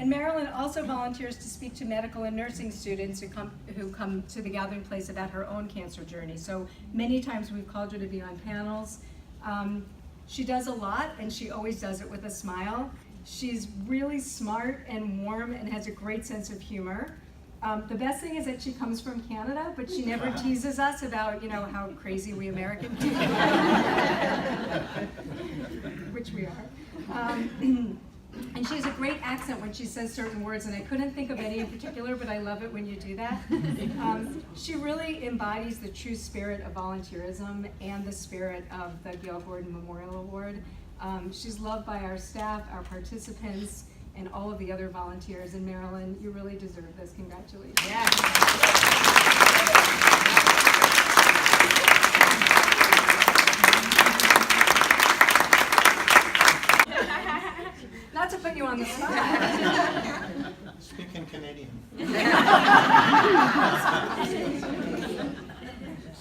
And Marilyn also volunteers to speak to medical and nursing students who come to the gathering place about her own cancer journey. So many times we've called her to be on panels. She does a lot, and she always does it with a smile. She's really smart and warm and has a great sense of humor. The best thing is that she comes from Canada, but she never teases us about, you know, how crazy we American people are, which we are. And she has a great accent when she says certain words, and I couldn't think of any in particular, but I love it when you do that. She really embodies the true spirit of volunteerism and the spirit of the Gail Gordon Memorial Award. She's loved by our staff, our participants, and all of the other volunteers. And Marilyn, you really deserve this. Congratulations. Not to put you on the spot. Speaking Canadian.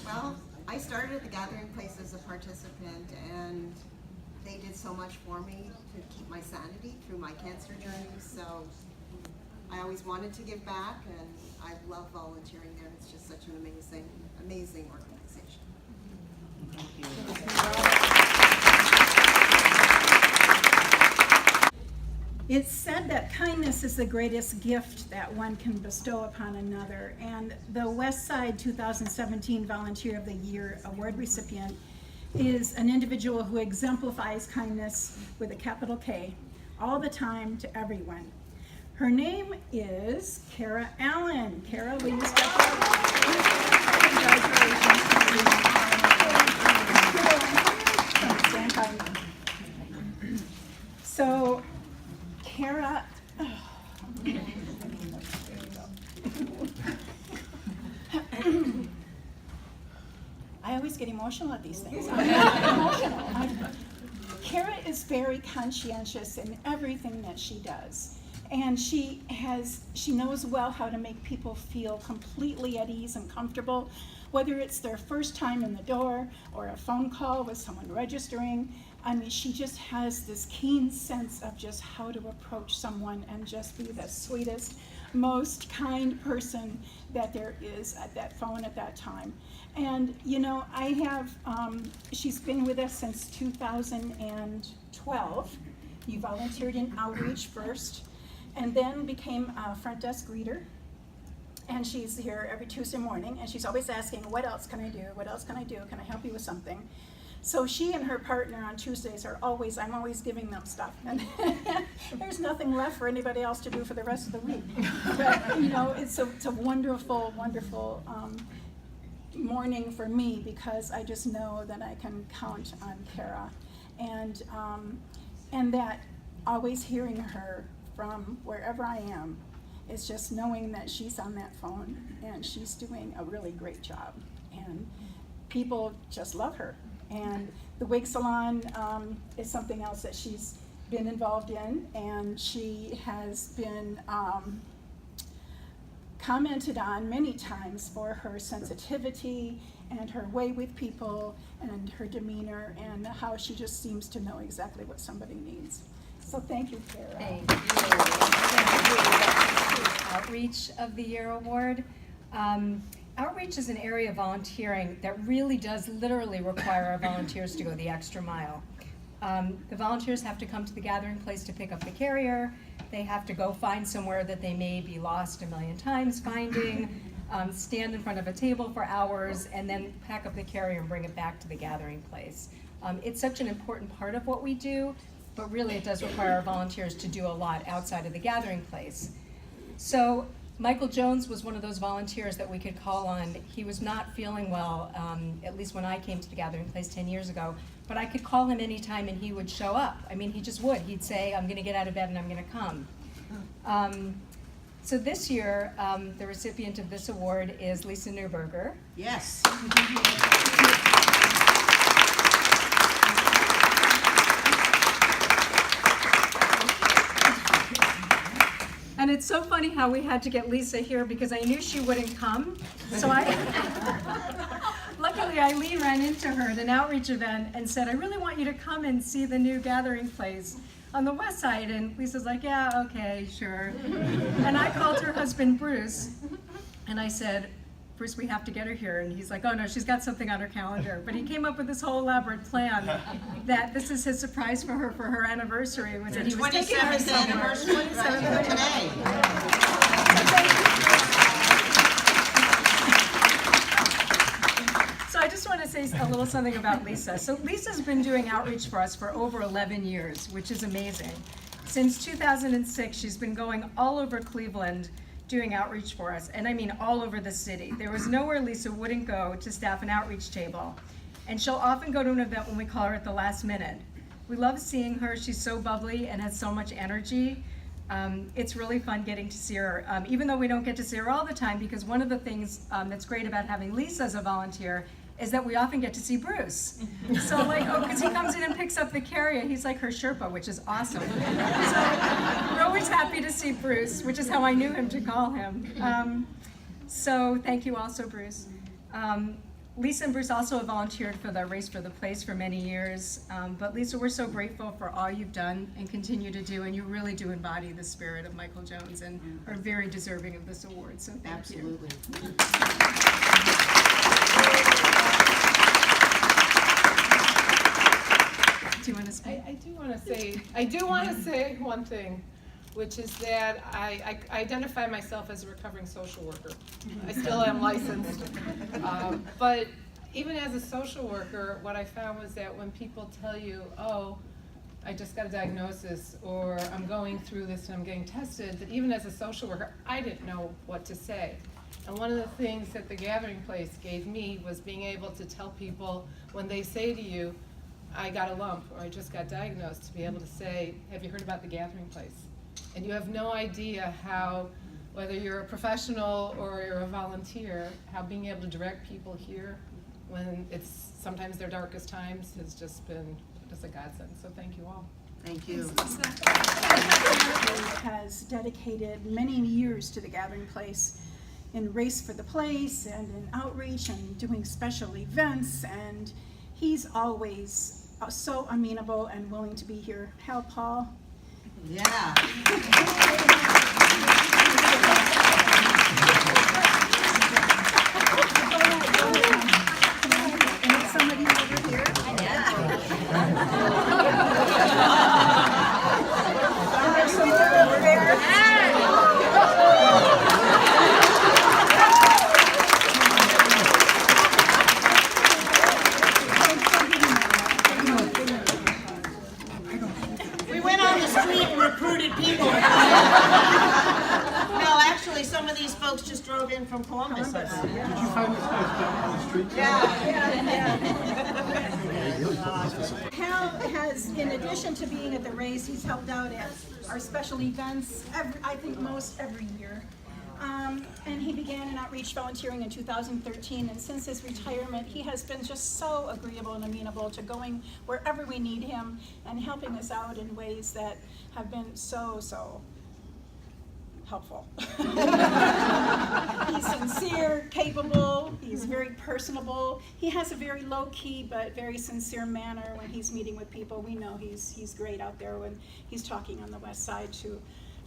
Well, I started at the Gathering Place as a participant, and they did so much for me to keep my sanity through my cancer journey. So I always wanted to give back, and I love volunteering there. It's just such an amazing, amazing organization. Thank you. It's said that kindness is the greatest gift that one can bestow upon another, and the West Side 2017 Volunteer of the Year Award recipient is an individual who exemplifies kindness with a capital K all the time to everyone. Her name is Kara Allen. Kara, will you step up? Congratulations. So, Kara, I always get emotional at these things. Kara is very conscientious in everything that she does. And she knows well how to make people feel completely at ease and comfortable, whether it's their first time in the door or a phone call with someone registering. I mean, she just has this keen sense of just how to approach someone and just be the sweetest, most kind person that there is at that phone at that time. And, you know, she's been with us since 2012. You volunteered in outreach first, and then became a front desk greeter. And she's here every Tuesday morning, and she's always asking, what else can I do? What else can I do? Can I help you with something? So she and her partner on Tuesdays I'm always giving them stuff. And there's nothing left for anybody else to do for the rest of the week. But, you know, it's a wonderful, wonderful morning for me, because I just know that I can count on Kara. And that always hearing her from wherever I am is just knowing that she's on that phone and she's doing a really great job. And people just love her. And the wig salon is something else that she's been involved in, and she has been commented on many times for her sensitivity and her way with people and her demeanor and how she just seems to know exactly what somebody needs. So thank you, Kara. Thank you. Outreach of the Year Award. Outreach is an area of volunteering that really does literally require our volunteers to go the extra mile. The volunteers have to come to the gathering place to pick up the carrier. They have to go find somewhere that they may be lost a million times finding, stand in front of a table for hours, and then pack up the carrier and bring it back to the gathering place. It's such an important part of what we do, but really it does require our volunteers to do a lot outside of the gathering place. So Michael Jones was one of those volunteers that we could call on. He was not feeling well, at least when I came to the gathering place 10 years ago, but I could call him anytime and he would show up. I mean, he just would. He'd say, I'm gonna get out of bed and I'm gonna come. So this year, the recipient of this award is Lisa Newberger. Yes. And it's so funny how we had to get Lisa here because I knew she wouldn't come. So luckily Eileen ran into her at an outreach event and said, I really want you to come and see the new gathering place. on the west side. And Lisa's like, yeah, okay, sure. And I called her husband, Bruce, and I said, Bruce, we have to get her here. And he's like, oh no, she's got something on her calendar. But he came up with this whole elaborate plan that this is his surprise for her anniversary. Was that he was taking her 27th somewhere. anniversary right here today. So I just want to say a little something about Lisa. So Lisa's been doing outreach for us for over 11 years, which is amazing. Since 2006, she's been going all over Cleveland doing outreach for us, and I mean all over the city. There was nowhere Lisa wouldn't go to staff an outreach table. And she'll often go to an event when we call her at the last minute. We love seeing her. She's so bubbly and has so much energy. It's really fun getting to see her, even though we don't get to see her all the time, because one of the things that's great about having Lisa as a volunteer is that we often get to see Bruce. So like, because he comes in and picks up the carrier, he's like her Sherpa, which is awesome. So we're always happy to see Bruce, which is how I knew him to call him. So thank you also, Bruce. Lisa and Bruce also have volunteered for the Race for the Place for many years. But Lisa, we're so grateful for all you've done and continue to do, and you really do embody the spirit of Michael Jones and are very deserving of this award, so thank you. Absolutely. Do you want to speak? I do want to say one thing, which is that I identify myself as a recovering social worker. I still am licensed, but even as a social worker, what I found was that when people tell you, oh, I just got a diagnosis, or I'm going through this and I'm getting tested, that even as a social worker, I didn't know what to say. And one of the things that the Gathering Place gave me was being able to tell people when they say to you, I got a lump, or I just got diagnosed, to be able to say, have you heard about the Gathering Place? And you have no idea how, whether you're a professional or you're a volunteer, how being able to direct people here when it's sometimes their darkest times has just been just a godsend. So thank you all. Thank you. Has dedicated many years to the Gathering Place in Race for the Place and in outreach and doing special events, and he's always so amenable and willing to be here. Hal, Paul? Yeah. And somebody over here? There's some more over there. We went on the street and recruited people. No, actually, some of these folks just drove in from Columbus. Did you find this place down on the street? Hal has, in addition to being at the race, he's helped out at our special events, I think most every year. And he began in outreach volunteering in 2013, and since his retirement, he has been just so agreeable and amenable to going wherever we need him and helping us out in ways that have been so helpful. He's sincere, capable, he's very personable. He has a very low-key but very sincere manner when he's meeting with people. We know he's great out there when he's talking on the west side to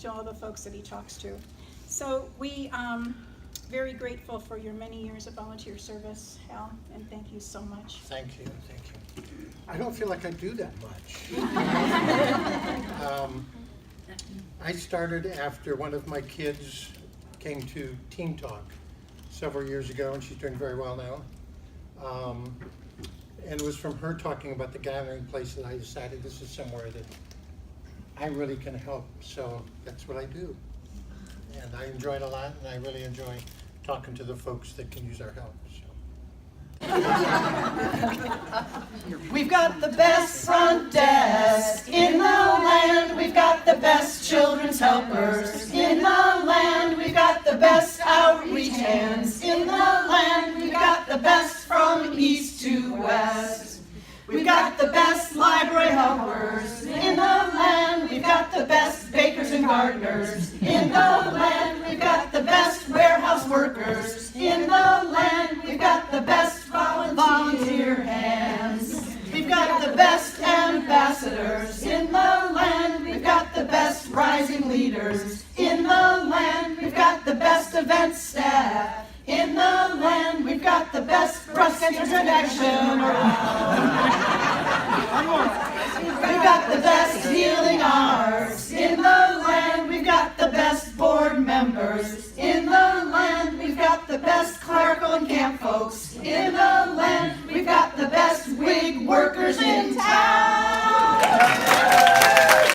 all the folks that he talks to. So we very grateful for your many years of volunteer service, Hal, and thank you so much. Thank you. I don't feel like I do that much. I started after one of my kids came to Teen Talk several years ago, and she's doing very well now. And it was from her talking about the Gathering Place that I decided this is somewhere that I really can help, so that's what I do. And I enjoy it a lot, and I really enjoy talking to the folks that can use our help. We've got the best front desk in the land. We've got the best children's helpers in the land. We've got the best outreach hands in the land. We've got the best from east to west. We've got the best library helpers in the land. We've got the best bakers and gardeners in the land. We've got the best warehouse workers in the land. We've got the best volunteer hands. We've got the best ambassadors in the land. rising leaders. In the land, we've got the best event staff. In the land, we've got the best breast cancer connection around. We've got the best healing arts. In the land, we've got the best board members. In the land, we've got the best clerical and camp folks. In the land, we've got the best wig workers in town.